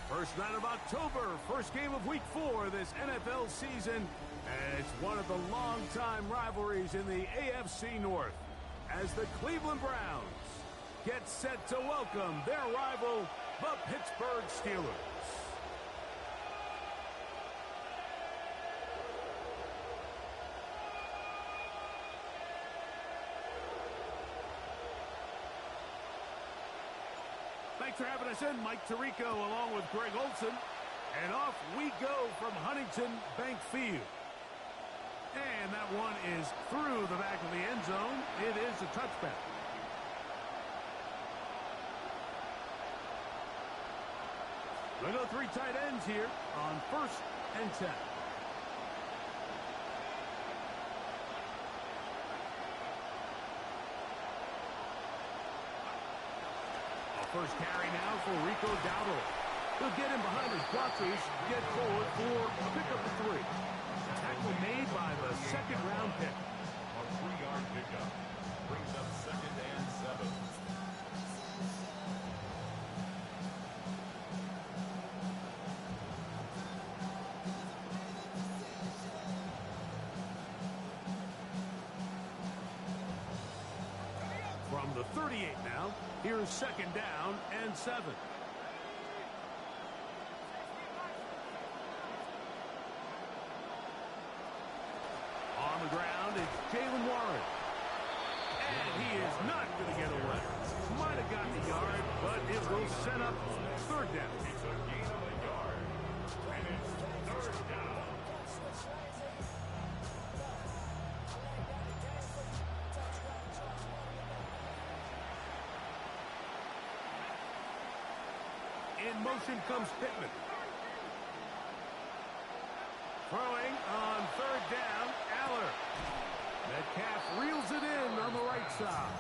First night of October, first game of Week 4 this NFL season, and it's one of the long-time rivalries in the AFC North as the Cleveland Browns get set to welcome their rival, the Pittsburgh Steelers. Thanks for having us in, Mike Tirico, along with Greg Olson. And off we go from Huntington Bank Field. And that one is through the back of the end zone. It is a touchback. We go 3 tight ends here on 1st and 10. First carry now for Rico Dowdle. He'll get in behind his blockers, get forward for a pickup of 3. Tackle made by the second-round pick. A 3-yard pickup brings up 2nd and 7. From the 38 now, here's 2nd down and 7. On the ground, it's Jalen Warren. And he is not going to get away. Might have gotten a yard, but it will set up 3rd down. It's a gain of a yard, and it's 3rd down. In motion comes Pittman. Throwing on 3rd down, Aller. Metcalf reels it in on the right side.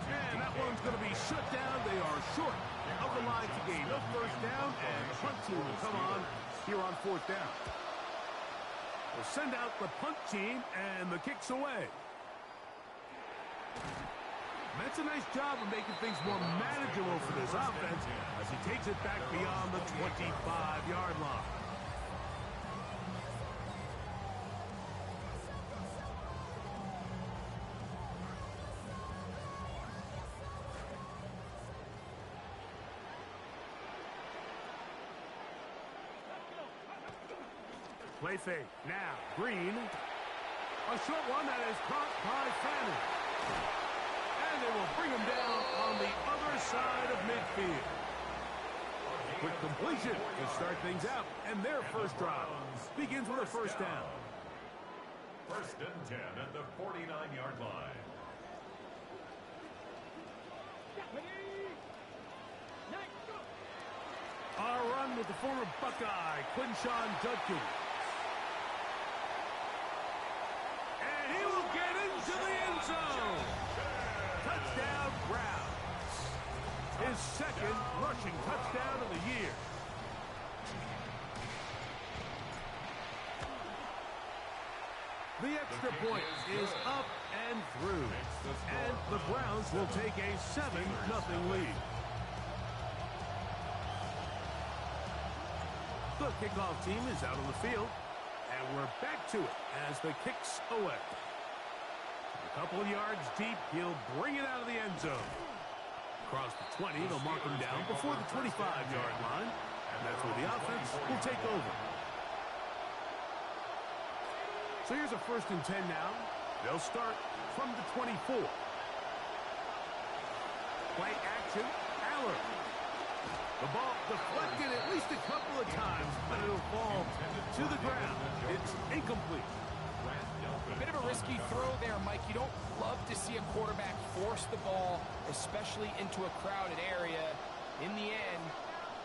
And that one's going to be shut down. They are short of the line to gain no 1st down, and the punt team will come on here on 4th down. We'll send out the punt team, and the kick's away. That's a nice job of making things more manageable for this offense as he takes it back beyond the 25-yard line. Play fake. Now, Green. A short one that is caught by Fanning. And they will bring him down on the other side of midfield. Quick completion to start things out. And their first drive begins with a 1st down. 1st and 10 at the 49-yard line. Our run with the former Buckeye, Quinshawn Judkins. And he will get into the end zone. Touchdown, Browns. His 2nd rushing touchdown of the year. The extra point is up and through. And the Browns will take a 7-0 lead. The kickoff team is out on the field. And we're back to it as the kick's away. A couple of yards deep, he'll bring it out of the end zone. Across the 20, they'll mark him down before the 25-yard line. And that's where the offense will take over. So here's a 1st and 10 now. They'll start from the 24. Play action, Aller. The ball deflected at least a couple of times, but it'll fall to the ground. It's incomplete. bit of a risky throw there, Mike. You don't love to see a quarterback force the ball, especially into a crowded area. In the end,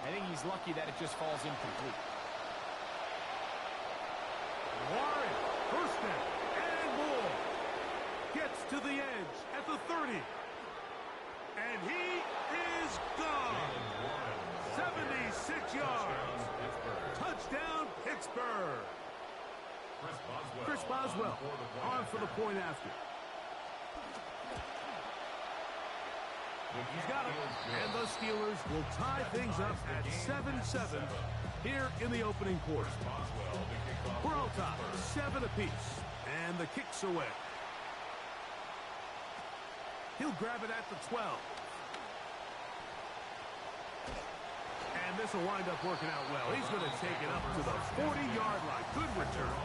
I think he's lucky that it just falls incomplete. Warren, first down, and more. Gets to the edge at the 30. And he is gone. 76 yards. Touchdown, Pittsburgh. Chris Boswell on for the point after. He's got it. And the Steelers will tie things up at 7-7 here in the opening quarter. We're all top, 7 apiece. And the kick's away. He'll grab it at the 12. And this will wind up working out well. He's going to take it up to the 40-yard line. Good return.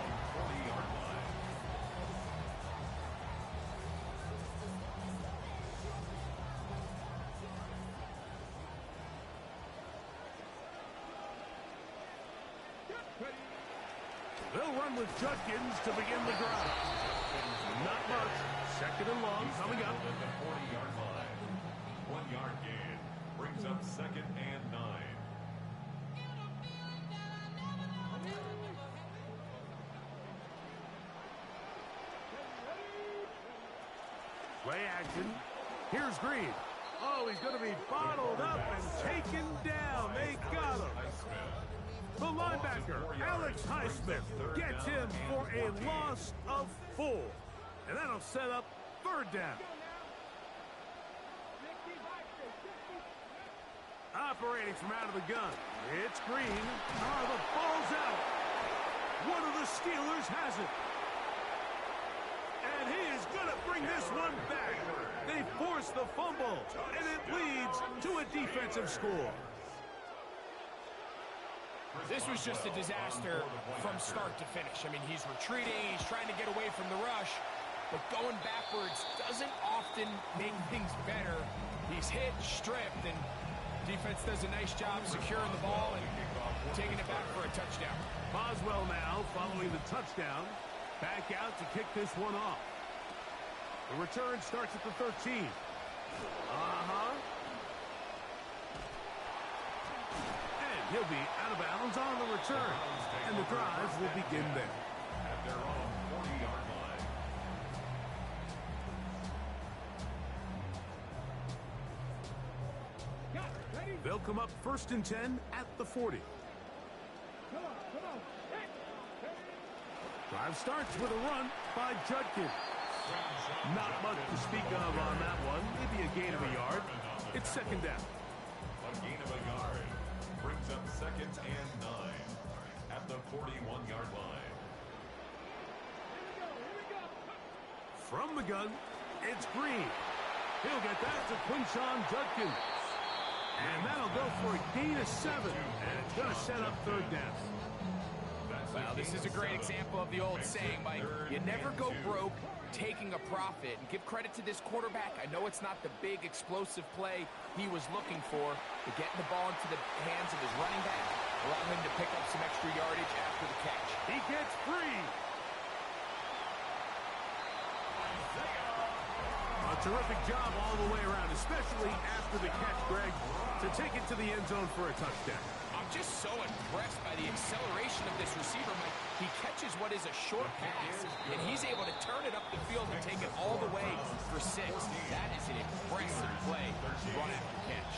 They'll run with Judkins to begin the drive. Not much. Second and long coming up. At the 40-yard line. 1 yard gain. Brings up second and 9. Play action. Here's Green. Oh, he's going to be bottled up and taken down. They got him. The linebacker, Alex Highsmith, gets him for a loss of 4. And that'll set up third down. Operating from out of the gun. It's Green. Oh, the ball's out. One of the Steelers has it. And he is going to bring this one back. They force the fumble, and it leads to a defensive score. This was just a disaster from start to finish. I mean, he's retreating, he's trying to get away from the rush, but going backwards doesn't often make things better. He's hit, stripped, and defense does a nice job securing the ball and taking it back for a touchdown. Boswell now following the touchdown. Back out to kick this one off. The return starts at the 13. And he'll be out of bounds on the return. And the drive will begin there. At their own 40-yard line. They'll come up first and 10 at the 40. Drive starts with a run by Judkins. Not much to speak of on that one. Maybe a gain of a yard. It's second down. A gain of a yard. Brings up second and 9 at the 41-yard line. From the gun, it's Green. He'll get that to Quinshon Judkins. And that'll go for a gain of 7. And it's going to set up third down. Well, this is a great example of the old saying, Mike. You never go broke taking a profit. And give credit to this quarterback. I know it's not the big explosive play he was looking for, but getting the ball into the hands of his running back allowed him to pick up some extra yardage after the catch. He gets free. A terrific job all the way around, especially after the catch, Greg, to take it to the end zone for a touchdown. I'm just so impressed by the acceleration of this receiver, Mike. He catches what is a short pass, and he's able to turn it up the field and take it all the way for 6. That is an impressive play run after catch.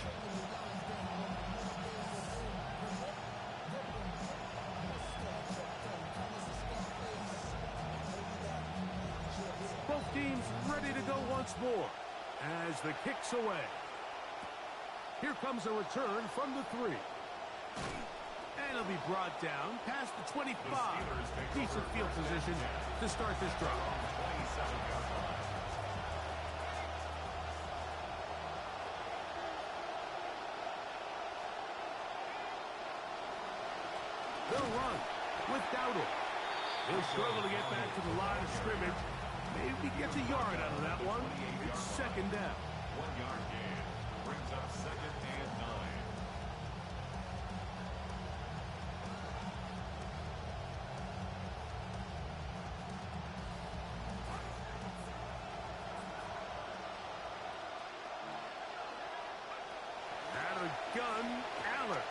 Both teams ready to go once more as the kick's away. Here comes a return from the 3. And it'll be brought down past the 25. Decent field position to start this drive. They'll run with Dowdle. He'll struggle to get back to the line of scrimmage. Maybe he gets a yard out of that one. It's second down. 1 yard gain. Brings up second and 9. shotgun, Aller.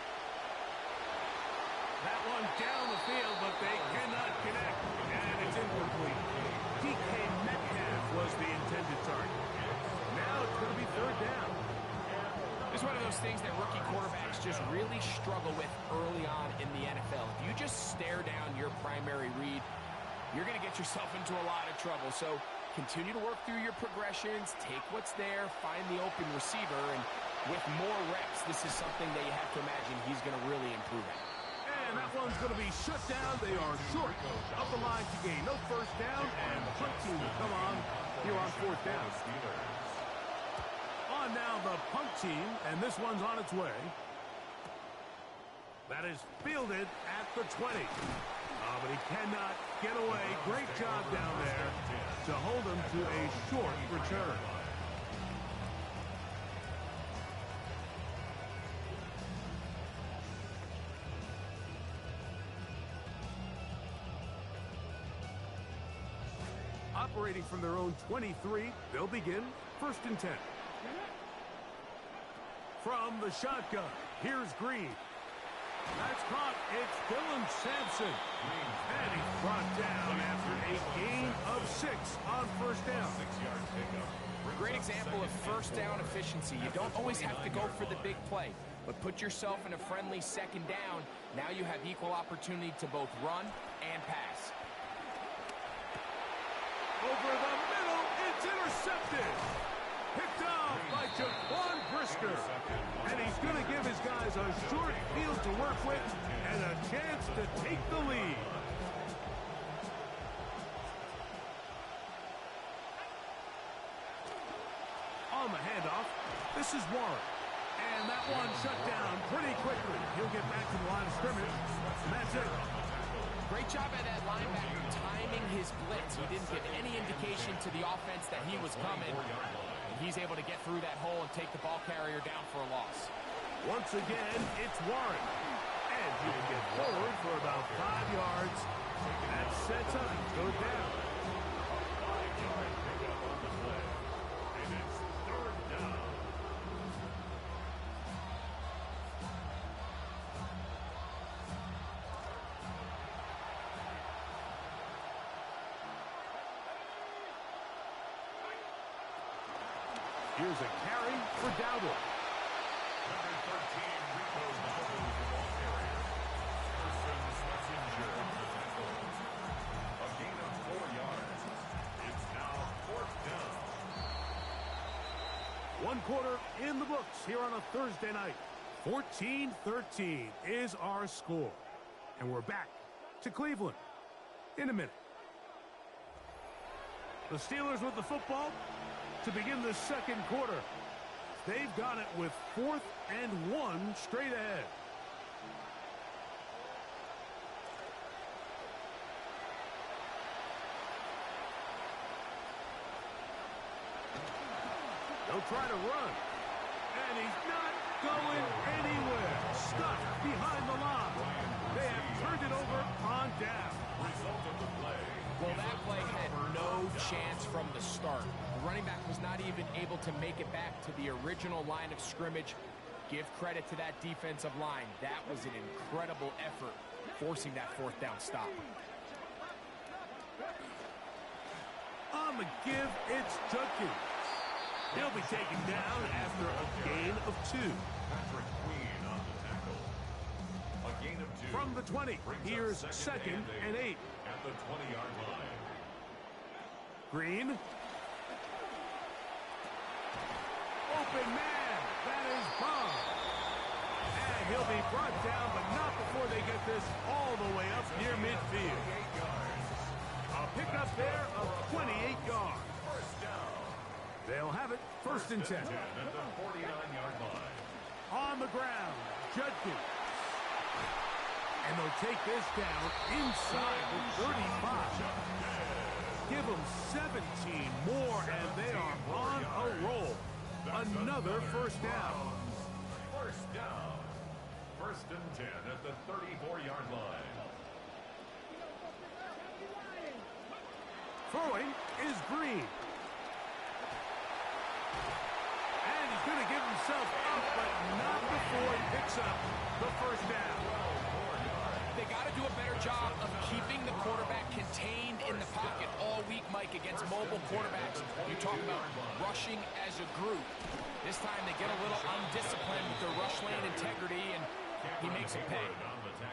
That one down the field, but they cannot connect. And it's incomplete. DK Metcalf was the intended target. Now it's going to be third down. It's one of those things that rookie quarterbacks just really struggle with early on in the NFL. If you just stare down your primary read, you're going to get yourself into a lot of trouble. So continue to work through your progressions, take what's there, find the open receiver, and with more reps, this is something that you have to imagine he's going to really improve at. And that one's going to be shut down. They are short of the line to gain. No first down, and punt team will come on here on fourth down. On now the punt team, and this one's on its way. That is fielded at the 20. But he cannot get away. Great job down there to hold him to a short return. Operating from their own 23, they'll begin first and 10. From the shotgun, here's Green. That's caught. It's Dylan Sampson. And he's brought down after a gain of 6 on first down. Great example of first down efficiency. You don't always have to go for the big play, but put yourself in a friendly second down. Now you have equal opportunity to both run and pass. Over the middle, it's intercepted. Picked off by Jaquan Brisker. And he's going to give his guys a short field to work with and a chance to take the lead. On the handoff, this is Warren. And that one shut down pretty quickly. He'll get back to the line of scrimmage. And that's it. Great job by that linebacker timing his blitz. He didn't give any indication to the offense that he was coming. He's able to get through that hole and take the ball carrier down for a loss. Once again, it's Warren. And he will get forward for about 5 yards. That sets up third down. Here's a carry for Dowdle. Number 13, Rico's the ball carrier. A gain of 4 yards. It's now fourth down. 1 quarter in the books here on a Thursday night. 14-13 is our score. And we're back to Cleveland in a minute. The Steelers with the football to begin the second quarter. They've got it with 4th and 1 straight ahead. They'll try to run. And he's not going anywhere. Stuck behind the line. They have turned it over on down. Result of the play. Well, that play had no chance from the start. The running back was not even able to make it back to the original line of scrimmage. Give credit to that defensive line. That was an incredible effort, forcing that 4th down stop. On the give, it's Judkins. He'll be taken down after a gain of 2. Patrick Queen on the tackle. A gain of 2. From the 20, here's second and 8. At the 20-yard line. Green. Open man. That is Bob. And he'll be brought down, but not before they get this all the way up near midfield. A pickup there of 28 yards. First down. They'll have it first and 10. At the 49-yard line. On the ground, Judkins. And they'll take this down inside the 35. Give them 17 more, and they are on a roll. Another first down. First down. First and 10 at the 34-yard line. Throwing is Green. And he's going to give himself up, but not before up the first down. They got to do a better job of keeping the quarterback contained in the pocket all week, Mike, against mobile quarterbacks. You talk about rushing as a group. This time they get a little undisciplined with their rush lane integrity, and he makes a pay.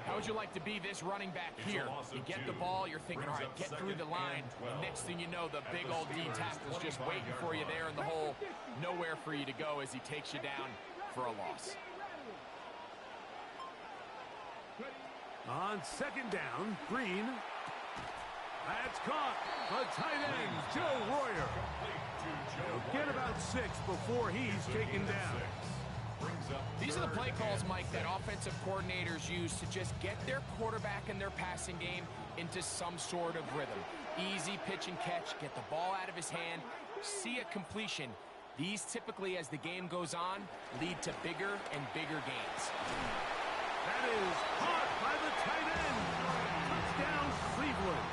How would you like to be this running back here? You get the ball, you're thinking, all right, get through the line. And next thing you know, the big old D tackle's just waiting for you there in the hole. Nowhere for you to go as he takes you down for a loss. On second down, Green. That's caught. The tight end, Joe Royer. He'll get about 6 before he's taken down. These are the play calls, Mike, that offensive coordinators use to just get their quarterback and their passing game into some sort of rhythm. Easy pitch and catch, get the ball out of his hand, see a completion. These typically, as the game goes on, lead to bigger and bigger gains. That is caught by the tight end. Touchdown, Cleveland.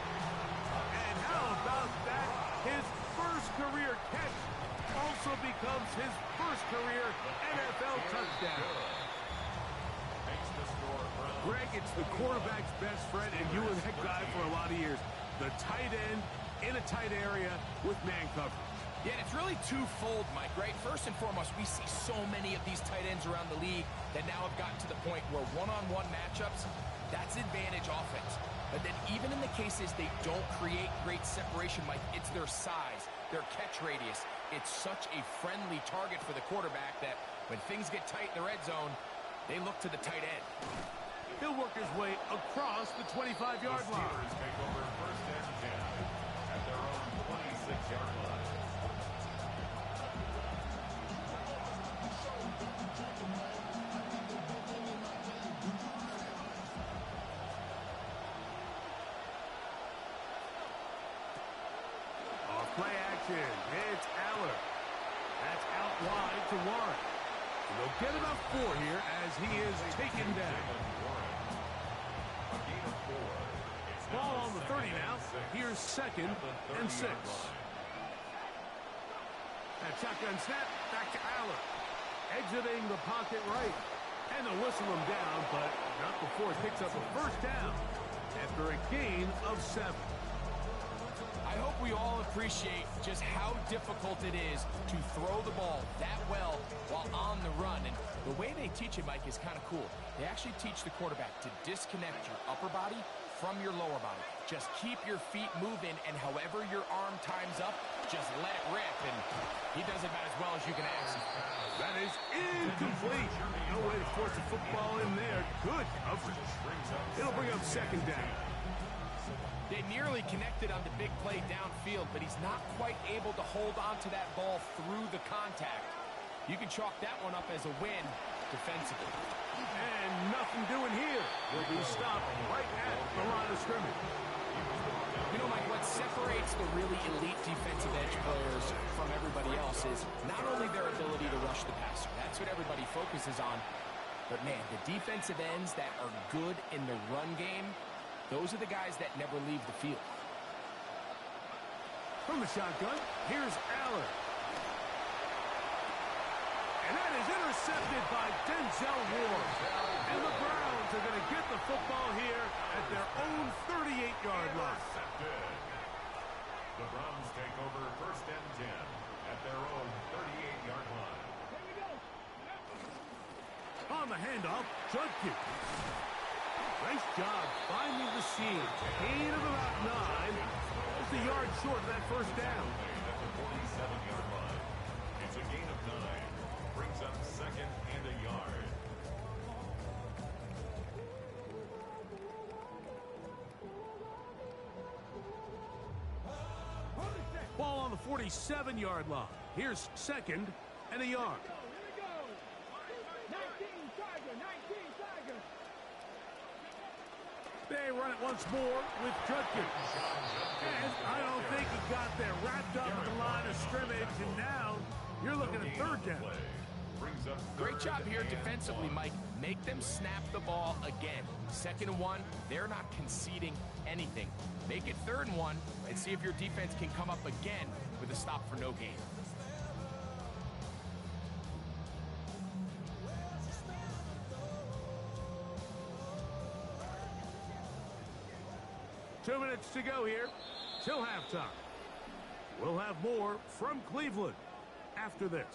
And how about that? His first career catch also becomes his first career NFL touchdown. Greg, it's the quarterback's best friend, and you were that guy for a lot of years. The tight end in a tight area with man coverage. Yeah, and it's really twofold, Mike, right? First and foremost, we see so many of these tight ends around the league that now have gotten to the point where one-on-one matchups, that's advantage offense. But then even in the cases they don't create great separation, Mike, it's their size, their catch radius. It's such a friendly target for the quarterback that when things get tight in the red zone, they look to the tight end. He'll work his way across the 25-yard line. Take over first and 10 at their own 26-yard line. Play action. It's Aller. That's out wide to Warren. And they'll get about 4 here as he is taken down. Ball on the 30 now. Here's second and 6. That shotgun snap back to Aller. Exiting the pocket right. And they'll whistle him down, but not before he picks up a first down after a gain of 7. I hope we all appreciate just how difficult it is to throw the ball that well while on the run. And the way they teach it, Mike, is kind of cool. They actually teach the quarterback to disconnect your upper body from your lower body. Just keep your feet moving, and however your arm times up, just let it rip. And he does it about as well as you can ask. That is incomplete. No way to force the football in there. Good coverage. It'll bring up second down. They nearly connected on the big play downfield, but he's not quite able to hold on to that ball through the contact. You can chalk that one up as a win defensively. And nothing doing here. He'll be stopped right at the line of scrimmage. You know, Mike, what separates the really elite defensive edge players from everybody else is not only their ability to rush the passer. That's what everybody focuses on. But, man, the defensive ends that are good in the run game, those are the guys that never leave the field. From the shotgun, here's Aller. And that is intercepted by Sdsl W4. And the Browns are going to get the football here at their own 38-yard line. The Browns take over first and 10 at their own 38-yard line. On the handoff, Judkins. Nice job finding the seam. Gain of about 9. Just a yard short of that first down. At the 47-yard line. It's a gain of 9. Brings up second and a yard. Ball on the 47-yard line. Here's second and a yard. They run it once more with Judkins. And I don't think he got there. Wrapped up at the line of scrimmage, and now you're looking at third down. Great job here defensively, Mike. Make them snap the ball again. 2nd and 1, they're not conceding anything. Make it 3rd and 1, and see if your defense can come up again with a stop for no gain. 2 minutes to go here till halftime. We'll have more from Cleveland after this.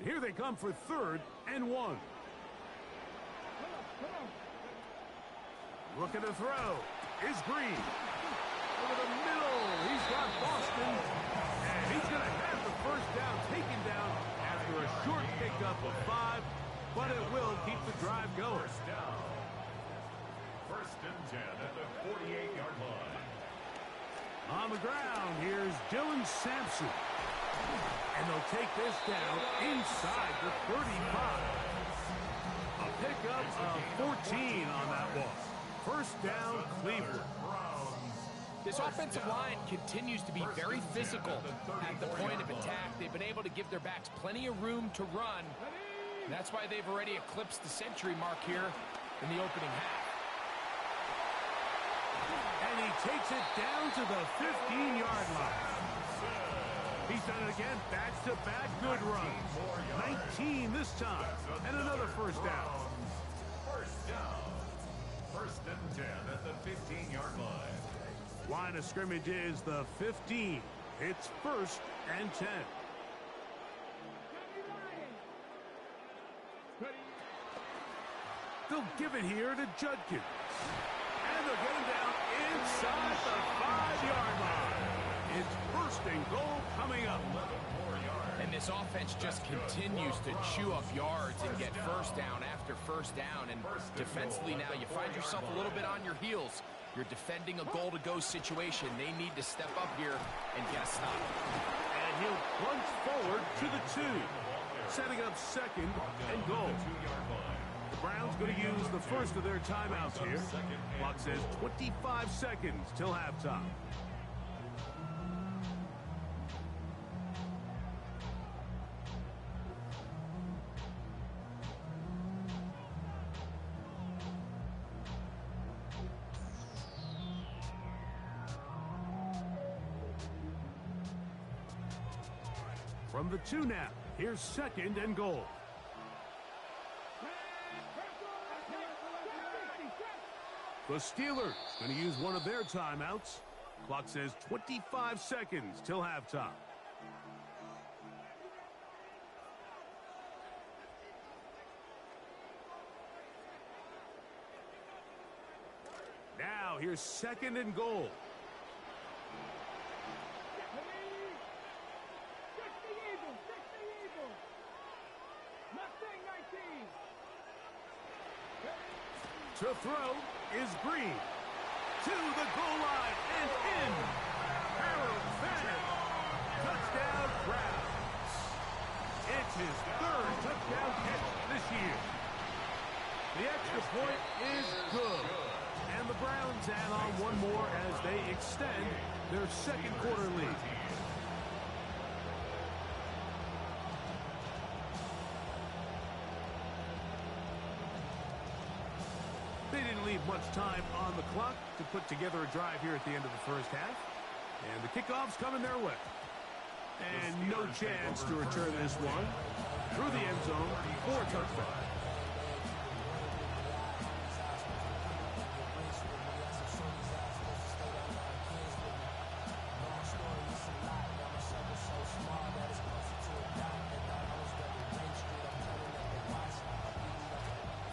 Here they come for 3rd and 1. Looking to throw is Green. Over the middle, he's got Boston. And he's going to have the first down taken down after a short pickup of 5. But it will keep the drive going. First and 10 at the 48-yard line. On the ground, here's Dylan Sampson. And they'll take this down inside the 35. A pickup of 14 on that one. First down, Cleveland. This offensive line continues to be very physical at the point of attack. They've been able to give their backs plenty of room to run. That's why they've already eclipsed the century mark here in the opening half. And he takes it down to the 15-yard line. He's done it again, back-to-back good runs. 19 this time, and another first down. First down. First and 10 at the 15-yard line. Line of scrimmage is the 15. It's 1st and 10. They'll give it here to Judkins. And they'll get him down inside the 5-yard line. It's 1st and goal coming up. And this offense just continues to chew up yards and get first down after first down. And defensively now, you find yourself a little bit on your heels. You're defending a goal-to-go situation. They need to step up here and get a stop. And he'll plunge forward to the 2. Setting up 2nd and goal. The Browns going to use the first of their timeouts here. Clock says 25 seconds till halftime. From the 2 now, here's 2nd and goal. The Steelers going to use one of their timeouts. Clock says 25 seconds till halftime. Now, here's 2nd and goal. To throw is Green. To the goal line and in. Harold Bennett. Touchdown, Browns. It's his 3rd touchdown catch this year. The extra point is good. And the Browns add on one more as they extend their 2nd quarter lead. They didn't leave much time on the clock to put together a drive here at the end of the first half. And the kickoff's coming their way. And no chance to return this one through the end zone for a touchdown.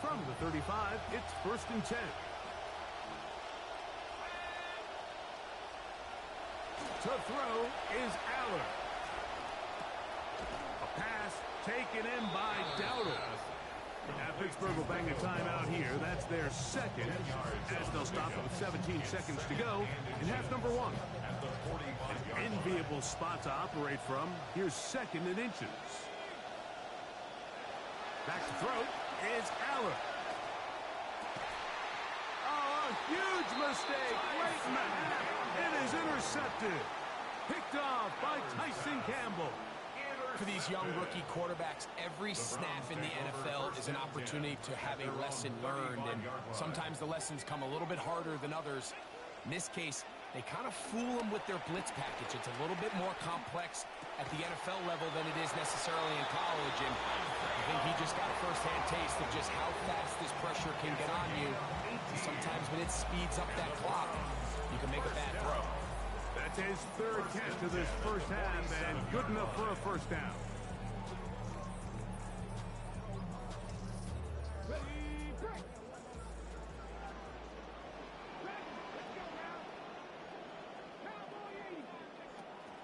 From the 35, it's 1st and 10. To throw is Aller. A pass taken in by Dowdle. Now Pittsburgh will bang a timeout here. That's their 2nd, as they'll stop it with 17 seconds to go in half number 1. An enviable spot to operate from. Here's 2nd and inches. Back to throw is Aller. Oh, a huge mistake late in the half. It is intercepted. Picked off by Tyson Campbell. For these young rookie quarterbacks, every snap in the NFL is an opportunity to have a lesson learned, and sometimes the lessons come a little bit harder than others. In this case, They kind of fool them with their blitz package. It's a little bit more complex at the NFL level than it is necessarily in college, and I think he just got a first-hand taste of just how fast this pressure can get on you. Sometimes when it speeds up that clock, you can make a bad throw. That's his third catch of this first half, and good enough for a first down.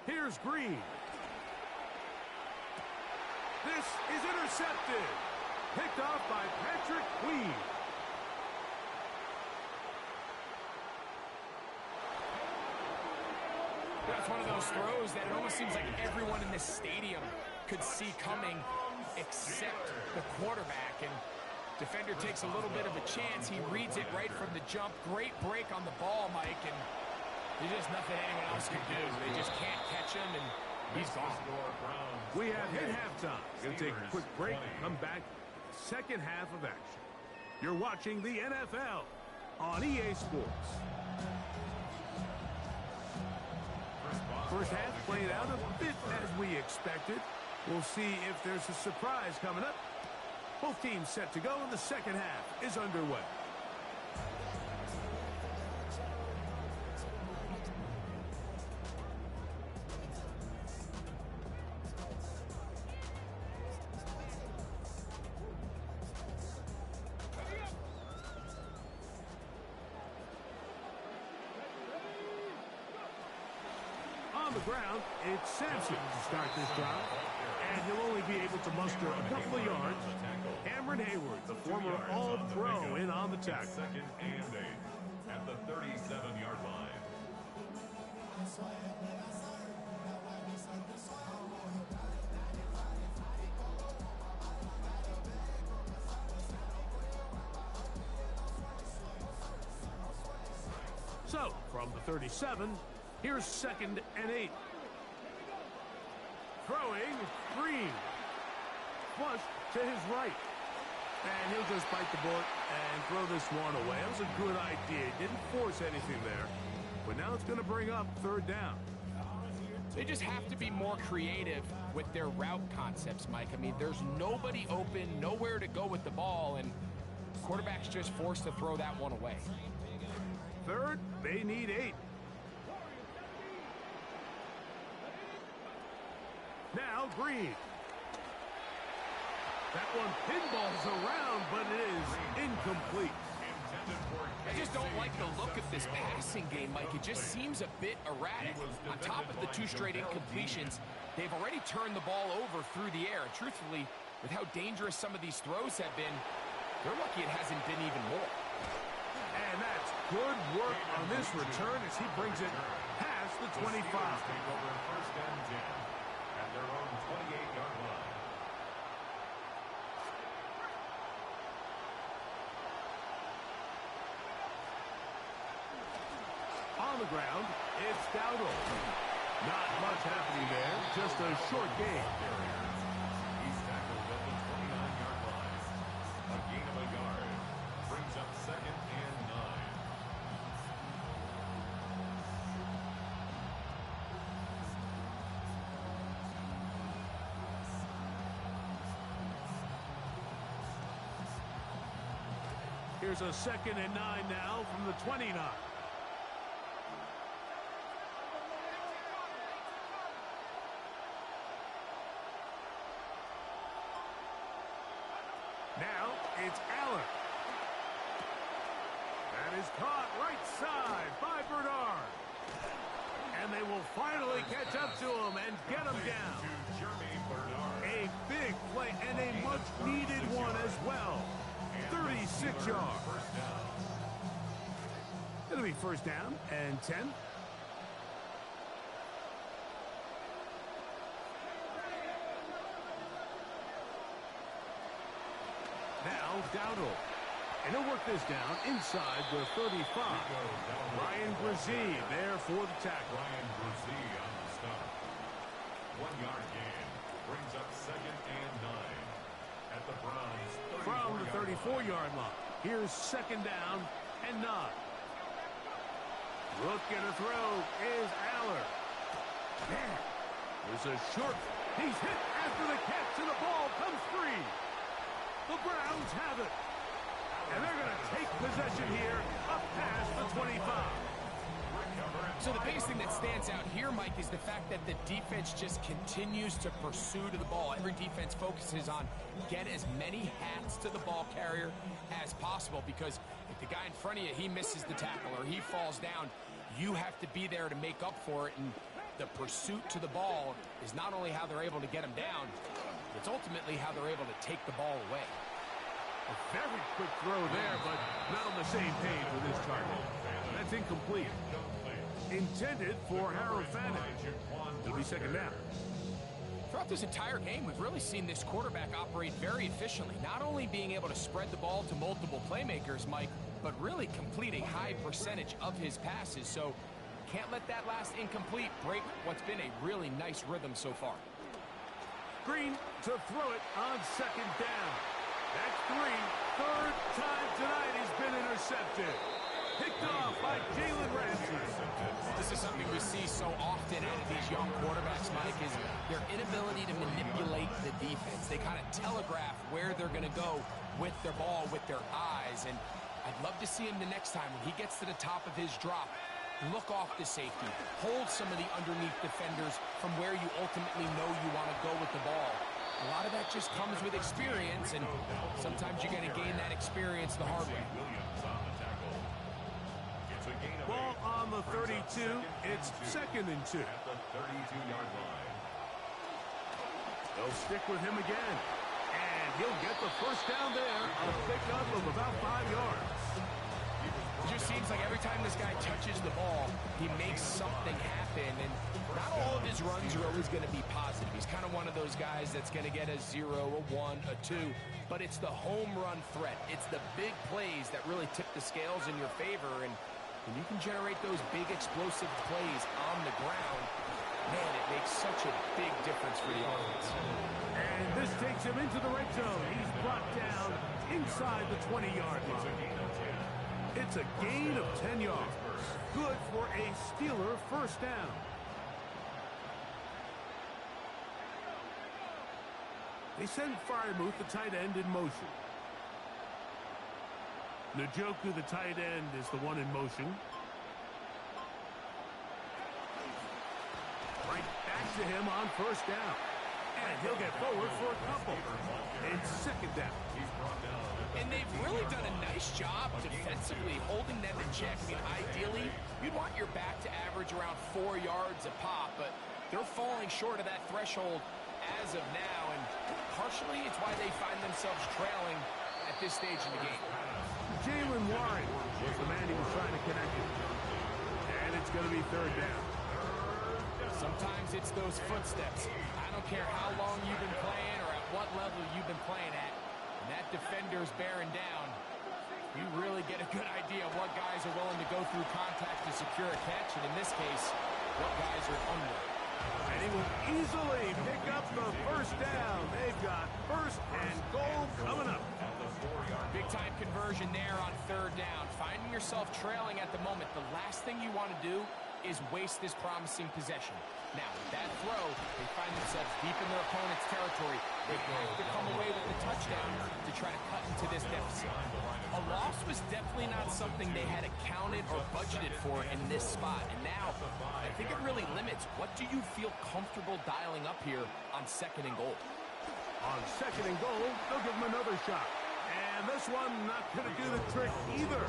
Here's Green. This is intercepted. Picked off by Patrick Queen. That's one of those throws that it almost seems like everyone in this stadium could see coming except the quarterback. And defender takes a little bit of a chance. He reads it right from the jump. Great break on the ball, Mike, and there's just nothing anyone else can do. They just can't catch him, and he's gone. We have hit halftime. Going to take a quick break, come back. Second half of action. You're watching the NFL on EA Sports. First half played out a bit as we expected. We'll see if there's a surprise coming up. Both teams set to go, and the second half is underway. On the ground, it's Sampson to start this drive. And he'll only be able to muster a couple of yards. Cameron Hayward, the former All-Pro, in on the tackle. Second and 8 at the 37-yard line. So, from the 37, here's second and 8. Throwing, Green. Flush to his right. And he'll just bite the bullet and throw this one away. That was a good idea. Didn't force anything there. But now it's going to bring up third down. They just have to be more creative with their route concepts, Mike. I mean, there's nobody open, nowhere to go with the ball, and quarterback's just forced to throw that one away. Third, they need 8. Now Green. That one pinballs around, but it is incomplete. I just don't like the look of this passing game, Mike. It just seems a bit erratic. On top of the 2 straight incompletions, they've already turned the ball over through the air. And truthfully, with how dangerous some of these throws have been, they're lucky it hasn't been even more. And that's good work on this return as he brings it past the 25. First and 10 at their own 28-yard line. On the ground, it's Dowdle. Not much happening there, just a short gain. He's tackled at the 29-yard line. A gain of a yard brings up second and 9. Here's a second and 9 now from the 29. Now it's Allen. That is caught right side by Bernard. And they will finally catch up to him and get him down. A big play and a much needed one as well. 36 yards. It'll be first down and 10. Now Dowdle. And he'll work this down inside the 35. Ryan Brzee there for the tackle. Ryan Brzee on the stop. 1-yard gain brings up second and 9 at the Browns. From the 34-yard line. Here's second down and 9. Looking to throw is Aller. Man, there's a short. He's hit after the catch, and the ball comes free. The Browns have it. And they're going to take possession here up past the 25. So the biggest thing that stands out here, Mike, is the fact that the defense just continues to pursue to the ball. Every defense focuses on get as many hats to the ball carrier as possible, because if the guy in front of you, he misses the tackle or he falls down, you have to be there to make up for it. And the pursuit to the ball is not only how they're able to get him down, it's ultimately how they're able to take the ball away. A very quick throw there, but not on the same page with his target. That's incomplete. Intended for Harold Fannin. It'll be second down. Throughout this entire game, we've really seen this quarterback operate very efficiently, not only being able to spread the ball to multiple playmakers, Mike, but really complete a high percentage of his passes. So can't let that last incomplete break what's been a really nice rhythm so far. Green to throw it on second down. That's three. Third time tonight he's been intercepted. Picked off by Jalen Ramsey. This is something we see so often out of these young quarterbacks, Mike, is their inability to manipulate the defense. They kind of telegraph where they're going to go with their ball, with their eyes. And I'd love to see him the next time when he gets to the top of his drop. Look off the safety. Hold some of the underneath defenders from where you ultimately know you want to go with the ball. A lot of that just comes with experience, and sometimes you're going to gain that experience the hard way. Ball on the 32. It's second and 2. At the 32-yard line. They'll stick with him again. And he'll get the first down there. A pickup of about 5 yards. It just seems like every time this guy touches the ball, he makes something happen. And not all of his runs are always going to be positive. He's kind of one of those guys that's going to get a 0, a 1, a 2. But it's the home run threat. It's the big plays that really tip the scales in your favor. And when you can generate those big explosive plays on the ground, man, it makes such a big difference for the offense. And this takes him into the red zone. He's brought down inside the 20-yard line. It's a gain of 10 yards. Good for a Steeler first down. They send Freiermuth, the tight end, in motion. Njoku, the tight end, is the one in motion. Right back to him on first down. And he'll get forward for a couple. It's second down. And they've really done a nice job defensively holding them in check. I mean, ideally, you'd want your back to average around 4 yards a pop, but they're falling short of that threshold as of now, and partially it's why they find themselves trailing at this stage in the game. Jalen Warren was the man he was trying to connect with. And it's going to be third down. Sometimes it's those footsteps. I don't care how long you've been playing or at what level you've been playing at. When that defender's bearing down, you really get a good idea of what guys are willing to go through contact to secure a catch, and in this case, what guys are unwilling. And he will easily pick up the first down. They've got first and goal coming up. Big-time conversion there on third down. Finding yourself trailing at the moment, the last thing you want to do is waste this promising possession. Now, with that throw, they find themselves deep in their opponent's territory. They have to come away with the touchdown to try to cut into this deficit. A loss was definitely not something they had accounted or budgeted for in this spot. And now, I think it really limits. What do you feel comfortable dialing up here on second and goal? On second and goal, they'll give him another shot. And this one not going to do the trick either.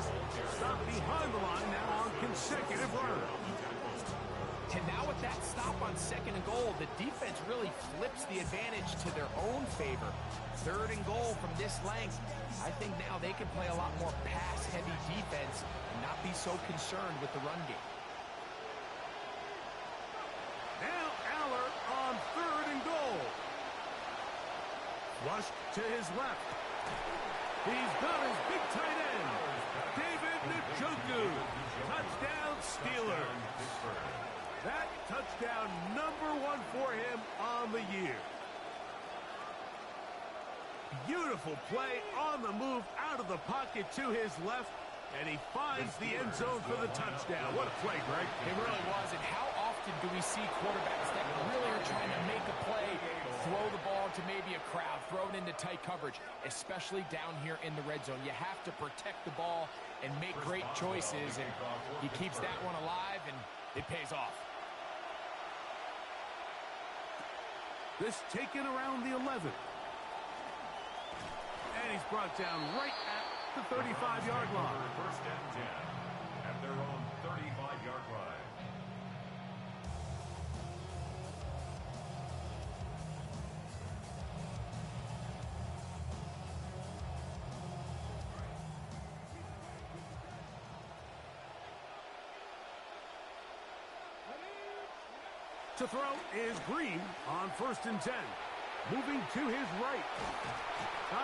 Stop behind the line now on consecutive runs. And now with that stop on second and goal, the defense really flips the advantage to their own favor. Third and goal from this length, I think now they can play a lot more pass-heavy defense and not be so concerned with the run game. Now Aller on third and goal. Rushed to his left. He's got his big tight end, David Njoku. Touchdown Steelers. That touchdown #1 for him on the year. Beautiful play on the move out of the pocket to his left. And he finds the end zone for the touchdown. What a play, Greg. It really was. And how often do we see quarterbacks that really are trying to make a play, throw the ball to maybe a crowd, throw it into tight coverage, especially down here in the red zone. You have to protect the ball and make great choices, and he keeps that one alive, and it pays off. This taken around the 11. And he's brought down right at the 35-yard line. First and 10 at their own 35-yard line. To throw is Green on 1st and 10. Moving to his right.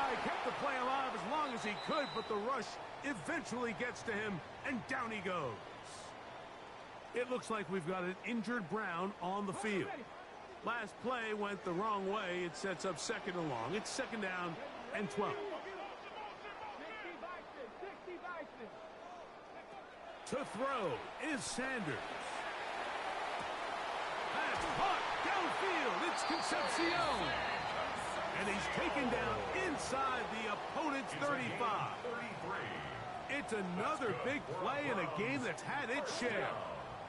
He kept the play alive as long as he could, but the rush eventually gets to him, and down he goes. It looks like we've got an injured Brown on the field. Last play went the wrong way. It sets up 2nd and long. It's 2nd down and 12. To throw is Sanders. That's caught downfield. It's Concepcion. And he's taken down inside the opponent's 35. It's another big play in a game that's had its share.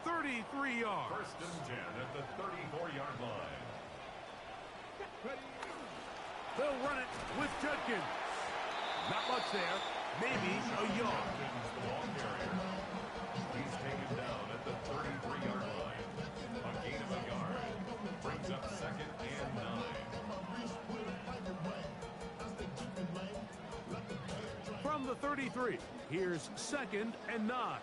33 yards. First and 10 at the 34-yard line. They'll run it with Judkins. Not much there. Maybe a yard. The ball carrier. He's taken down at the 33-yard line. A gain of a yard. Brings up 2nd and 9. From the 33, here's 2nd and 9.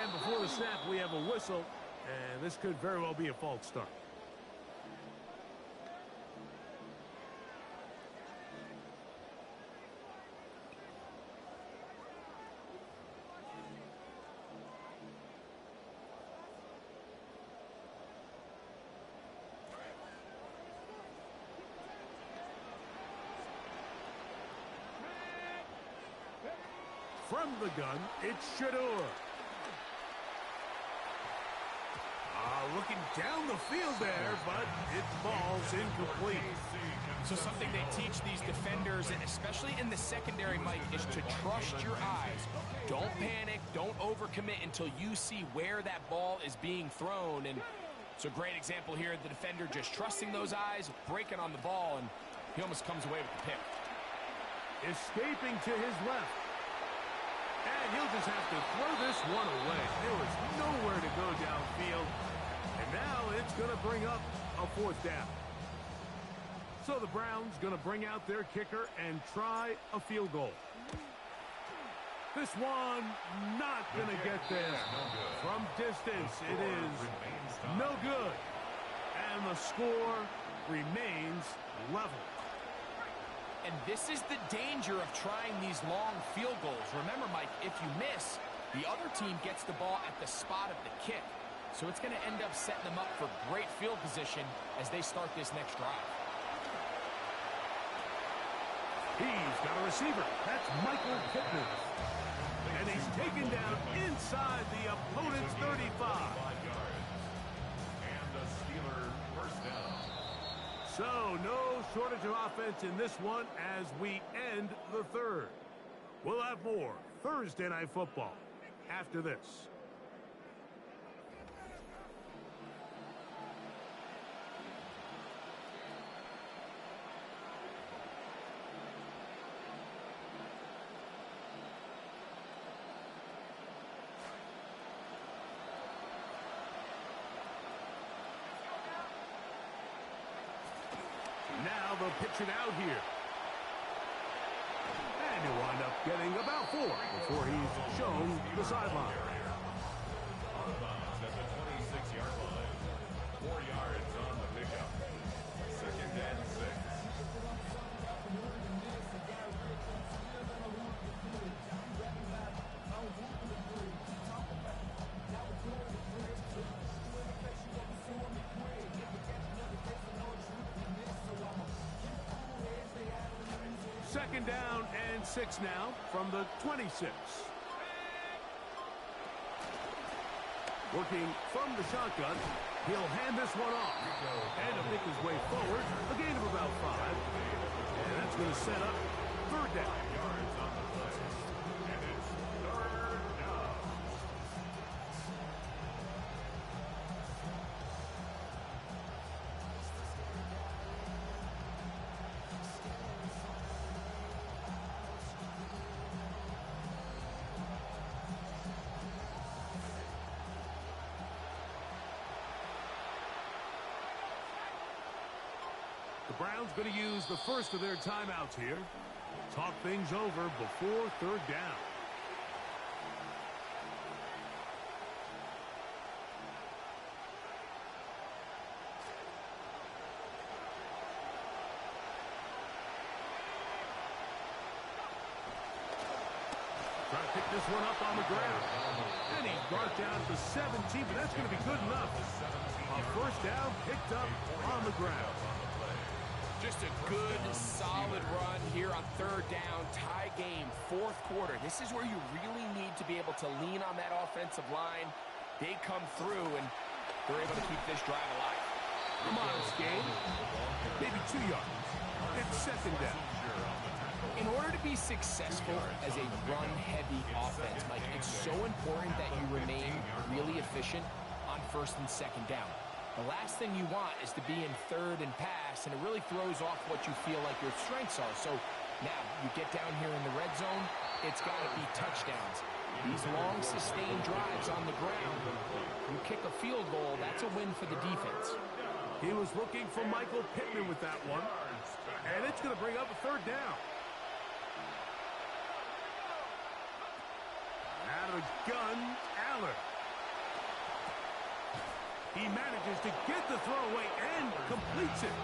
And before the snap, we have a whistle, and this could very well be a false start. From the gun, it's Shador. Looking down the field there, but it falls incomplete. So something they teach these defenders, and especially in the secondary, Mike, is to trust your eyes. Don't panic, don't overcommit until you see where that ball is being thrown. And it's a great example here, the defender just trusting those eyes, breaking on the ball, and he almost comes away with the pick. Escaping to his left. And he'll just have to throw this one away. There was nowhere to go downfield. And now it's going to bring up a 4th down. So the Browns going to bring out their kicker and try a field goal. This one not going to get there. From distance, it is no good. And the score remains level. And this is the danger of trying these long field goals. Remember, Mike, if you miss, the other team gets the ball at the spot of the kick. So it's going to end up setting them up for great field position as they start this next drive. He's got a receiver. That's Michael Pittman. And he's taken down inside the opponent's 35. And the Steeler first down. So no shortage of offense in this one as we end the 3rd. We'll have more Thursday Night Football after this. Now they'll pitch it out here. And he'll wind up getting about 4 before he's shown the sideline. On bounds at the 26-yard line. 4 yards on the pickup. 2nd and 6. Second down and 6 now from the 26. Working from the shotgun, he'll hand this one off. And he'll make his way forward, a gain of about 5. And that's going to set up third down. Yards on the play. And it's third down. The Browns going to use the first of their timeouts here. Talk things over before third down. Trying to pick this one up on the ground. And he's brought down to 17, but that's going to be good enough. A first down picked up on the ground. Just a good, solid run here on third down. Tie game, fourth quarter. This is where you really need to be able to lean on that offensive line. They come through, and they're able to keep this drive alive. Come on, game. Maybe 2 yards. It's second down. In order to be successful as a run-heavy offense, Mike, it's so important that you remain really efficient on first and second down. The last thing you want is to be in third and pass, and it really throws off what you feel like your strengths are. So now you get down here in the red zone, it's got to be touchdowns. These long, sustained drives on the ground, you kick a field goal, that's a win for the defense. He was looking for Michael Pittman with that one, and it's going to bring up a third down. Out of the gun, Aller. He manages to get the throw away and completes it.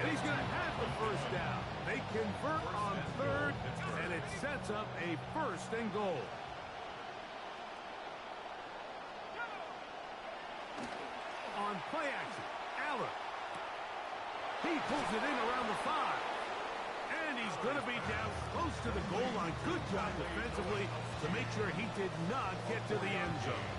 And he's going to have the first down. They convert on third, and it sets up a first and goal. On play action, Aller. He pulls it in around the 5. And he's going to be down close to the goal line. Good job defensively to make sure he did not get to the end zone.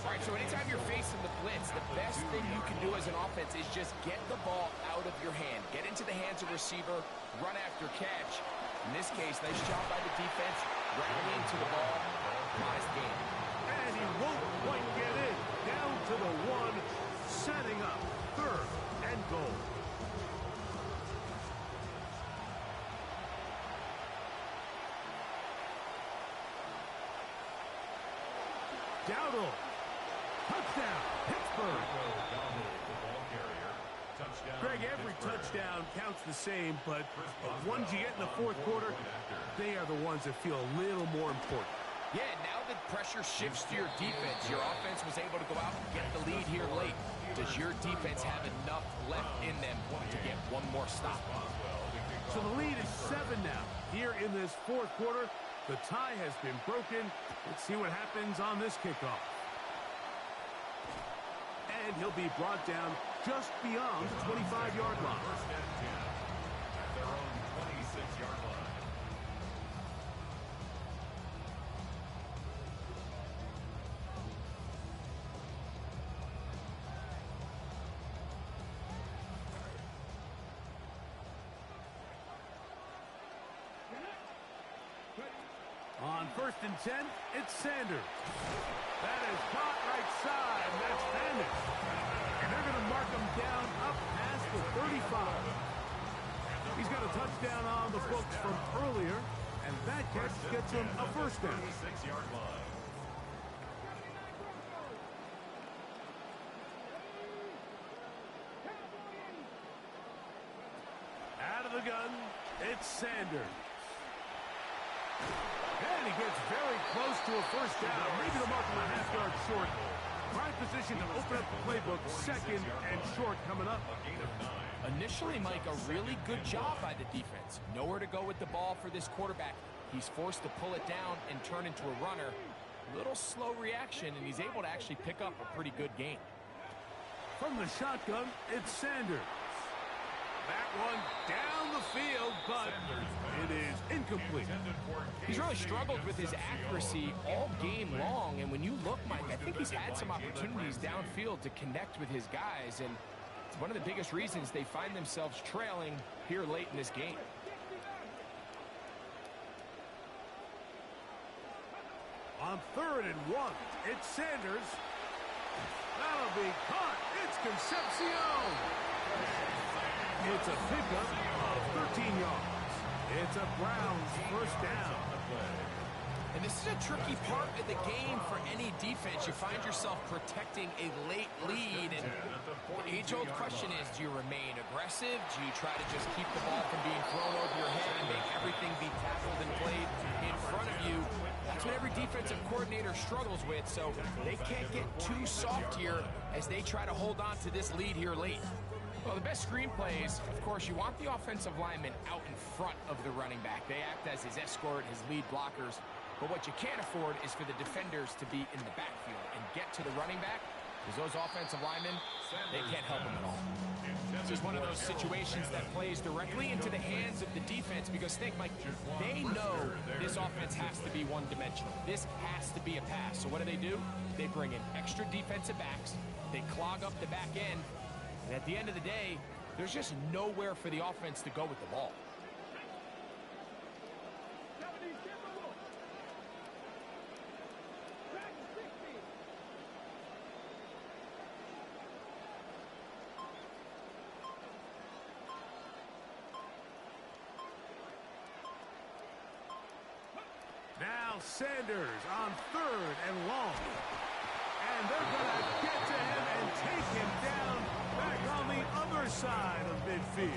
All right, so anytime you're facing the blitz, the best thing you can do as an offense is just get the ball out of your hand. Get into the hands of receiver, run after catch. In this case, nice job by the defense, rallying to the ball, nice game. And he won't quite get in. Down to the 1, setting up third and goal. Dowdle. Touchdown, Pittsburgh. Greg, every touchdown counts the same, but the ones you get in the fourth quarter, they are the ones that feel a little more important. Yeah, now that pressure shifts to your defense, your offense was able to go out and get the lead here late. Does your defense have enough left in them to get one more stop? So the lead is 7 now. Here in this fourth quarter, the tie has been broken. Let's see what happens on this kickoff. And he'll be brought down just beyond the 25-yard line. First and 10 at their own 26-yard line. On first and 10, it's Sanders. That is caught right side. That's Sanders. And they're going to mark him down up past the 35. He's got a touchdown on the books from earlier, and that catch gets him a first down. 36-yard line. Out of the gun, it's Sanders. And he gets very close to a first down. Maybe the mark of a half-yard short. Prime position to open up the playbook. Second and short coming up. A gain of 9. Initially, Mike, a really good job by the defense. Nowhere to go with the ball for this quarterback. He's forced to pull it down and turn into a runner. Little slow reaction, and he's able to actually pick up a pretty good gain. From the shotgun, it's Sanders. That one down the field, but incomplete. He's really struggled with his accuracy all game long, and when you look, Mike, I think he's had some opportunities downfield to connect with his guys, and it's one of the biggest reasons they find themselves trailing here late in this game. On 3rd and 1, it's Sanders. That'll be caught. It's Concepcion. It's a pickup of 13 yards. It's a Browns first down. And this is a tricky part of the game for any defense. You find yourself protecting a late lead, and the age-old question is, do you remain aggressive? Do you try to just keep the ball from being thrown over your head and make everything be tackled and played in front of you? That's what every defensive coordinator struggles with, so they can't get too soft here as they try to hold on to this lead here late. Well, the best screenplays, of course, you want the offensive lineman out in front of the running back. They act as his escort, his lead blockers. But what you can't afford is for the defenders to be in the backfield and get to the running back, because those offensive linemen, they can't help them at all. This is one of those situations that plays directly into the hands of the defense, because think, Mike, they know this offense has to be one-dimensional. This has to be a pass. So what do? They bring in extra defensive backs. They clog up the back end. And at the end of the day, there's just nowhere for the offense to go with the ball. Now Sanders on 3rd and long. And they're going to get to him and take him down back on the other side of midfield.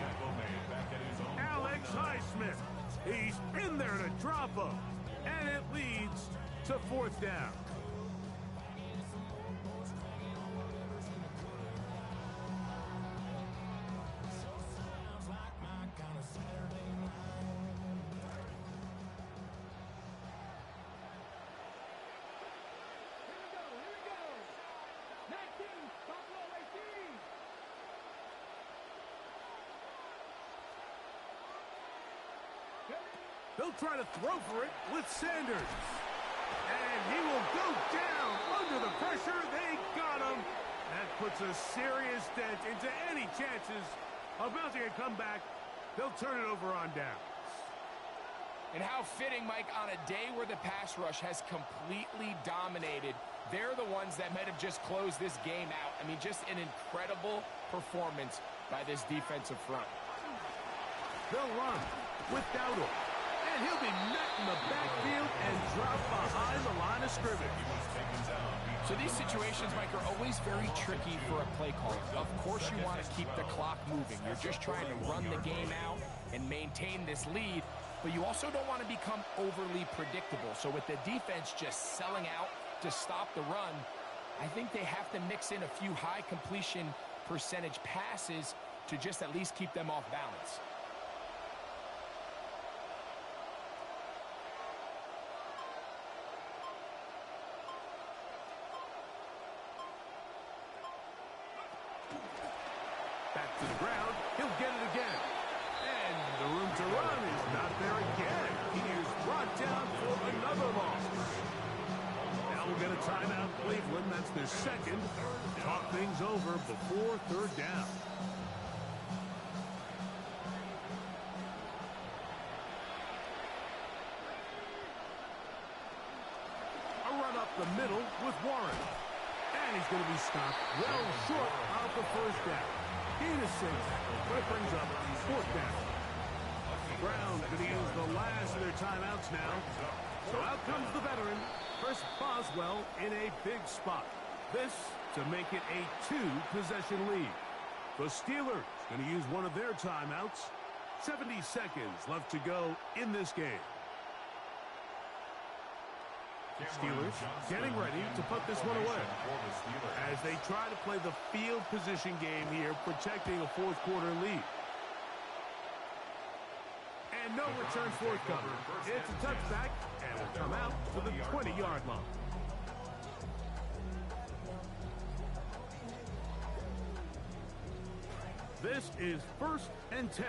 Alex Highsmith. He's in there to drop him. And it leads to 4th down. They'll try to throw for it with Sanders. And he will go down under the pressure. They got him. That puts a serious dent into any chances of mounting a comeback. They'll turn it over on downs. And how fitting, Mike, on a day where the pass rush has completely dominated, they're the ones that might have just closed this game out. I mean, just an incredible performance by this defensive front. They'll run with Dowdle. And he'll be met in the backfield and dropped behind the line of scrimmage. So these situations, Mike, are always very tricky for a play caller. Of course you want to keep the clock moving. You're just trying to run the game out and maintain this lead, but you also don't want to become overly predictable. So with the defense just selling out to stop the run, I think they have to mix in a few high completion percentage passes to just at least keep them off balance. Back to the ground. He'll get it again. And the room to run is not there again. He is brought down for another loss. Now we'll get a timeout, Cleveland. That's their second. Talk things over before 3rd down. A run up the middle with Warren. And he's going to be stopped well short of the 1st down. Gain of 6, but it brings up 4th down. Brown's going to use the last of their timeouts now. So out comes the veteran, Chris Boswell, in a big spot. This to make it a 2-possession lead. The Steelers going to use one of their timeouts. 70 seconds left to go in this game. Steelers getting ready to put this one away as they try to play the field position game here, protecting a 4th quarter lead. And no return forthcoming. It's a touchback and will come out to the 20-yard line. This is 1st and 10.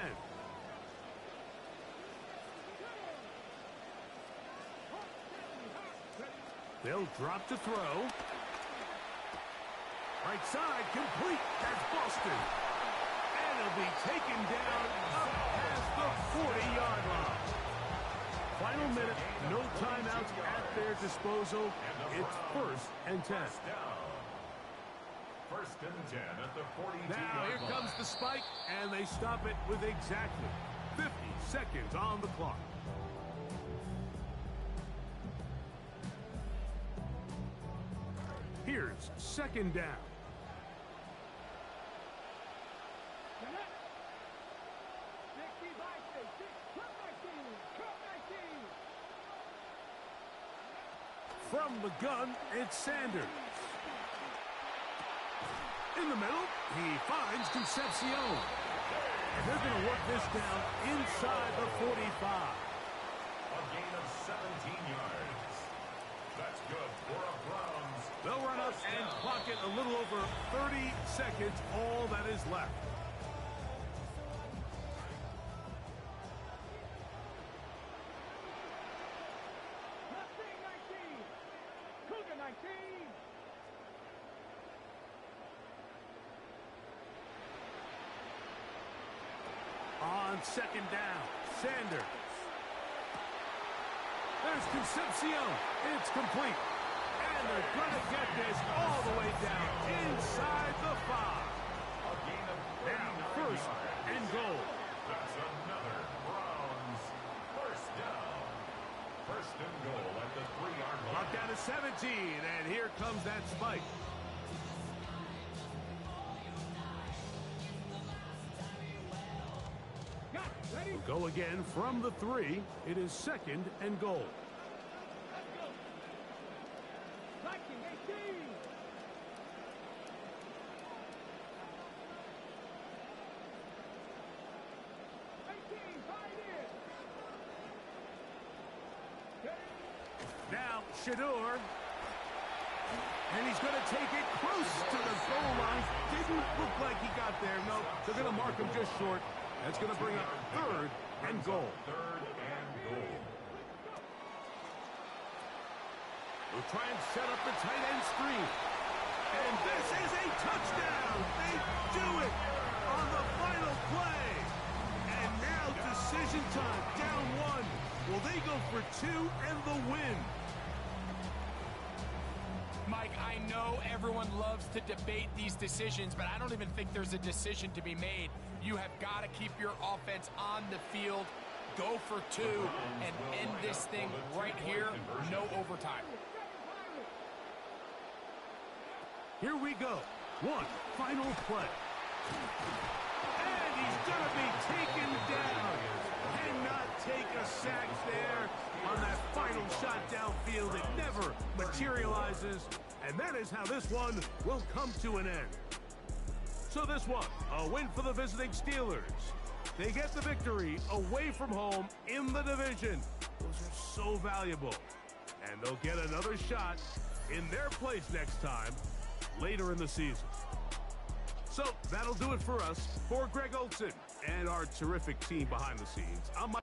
They'll drop to throw. Right side, complete. That's Boston. And he'll be taken down up past the 40-yard line. Final minute, no timeouts at their disposal. It's 1st and 10. First and 10 at the 42-yard line. Now here comes the spike, and they stop it with exactly 50 seconds on the clock. Here's 2nd down. From the gun, it's Sanders. In the middle, he finds Concepcion. And they're going to work this down inside the 45. A gain of 17 yards. That's good for a Browns. They'll run up and clock it a little over 30 seconds, all that is left. On 2nd down, Sanders. There's Concepcion. It's complete. And they're going to get this all the way down inside the 5. A gain of Now, 1st and goal. That's another Browns first down. 1st and goal at the 3-yard line. Up down to 17, and here comes that spike. We'll go again from the 3. It is 2nd and goal. Now, Shador. And he's going to take it close to the goal line. Didn't look like he got there. No, they're going to mark him just short. That's going to bring up 3rd and goal. 3rd and goal. We'll try and set up the tight end screen. And this is a touchdown. They do it on the final play. And now decision time, down 1. Will they go for 2 and the win? Mike, I know everyone loves to debate these decisions, but I don't even think there's a decision to be made. You have got to keep your offense on the field, go for 2, and end this thing right here. No overtime. Here we go. 1 final play. And he's going to be taken down. Cannot take a sack there on that final shot downfield. It never materializes. And that is how this one will come to an end. So this one, a win for the visiting Steelers. They get the victory away from home in the division. Those are so valuable. And they'll get another shot in their place next time later in the season. So that'll do it for us. For Greg Olson and our terrific team behind the scenes, I'm Mike.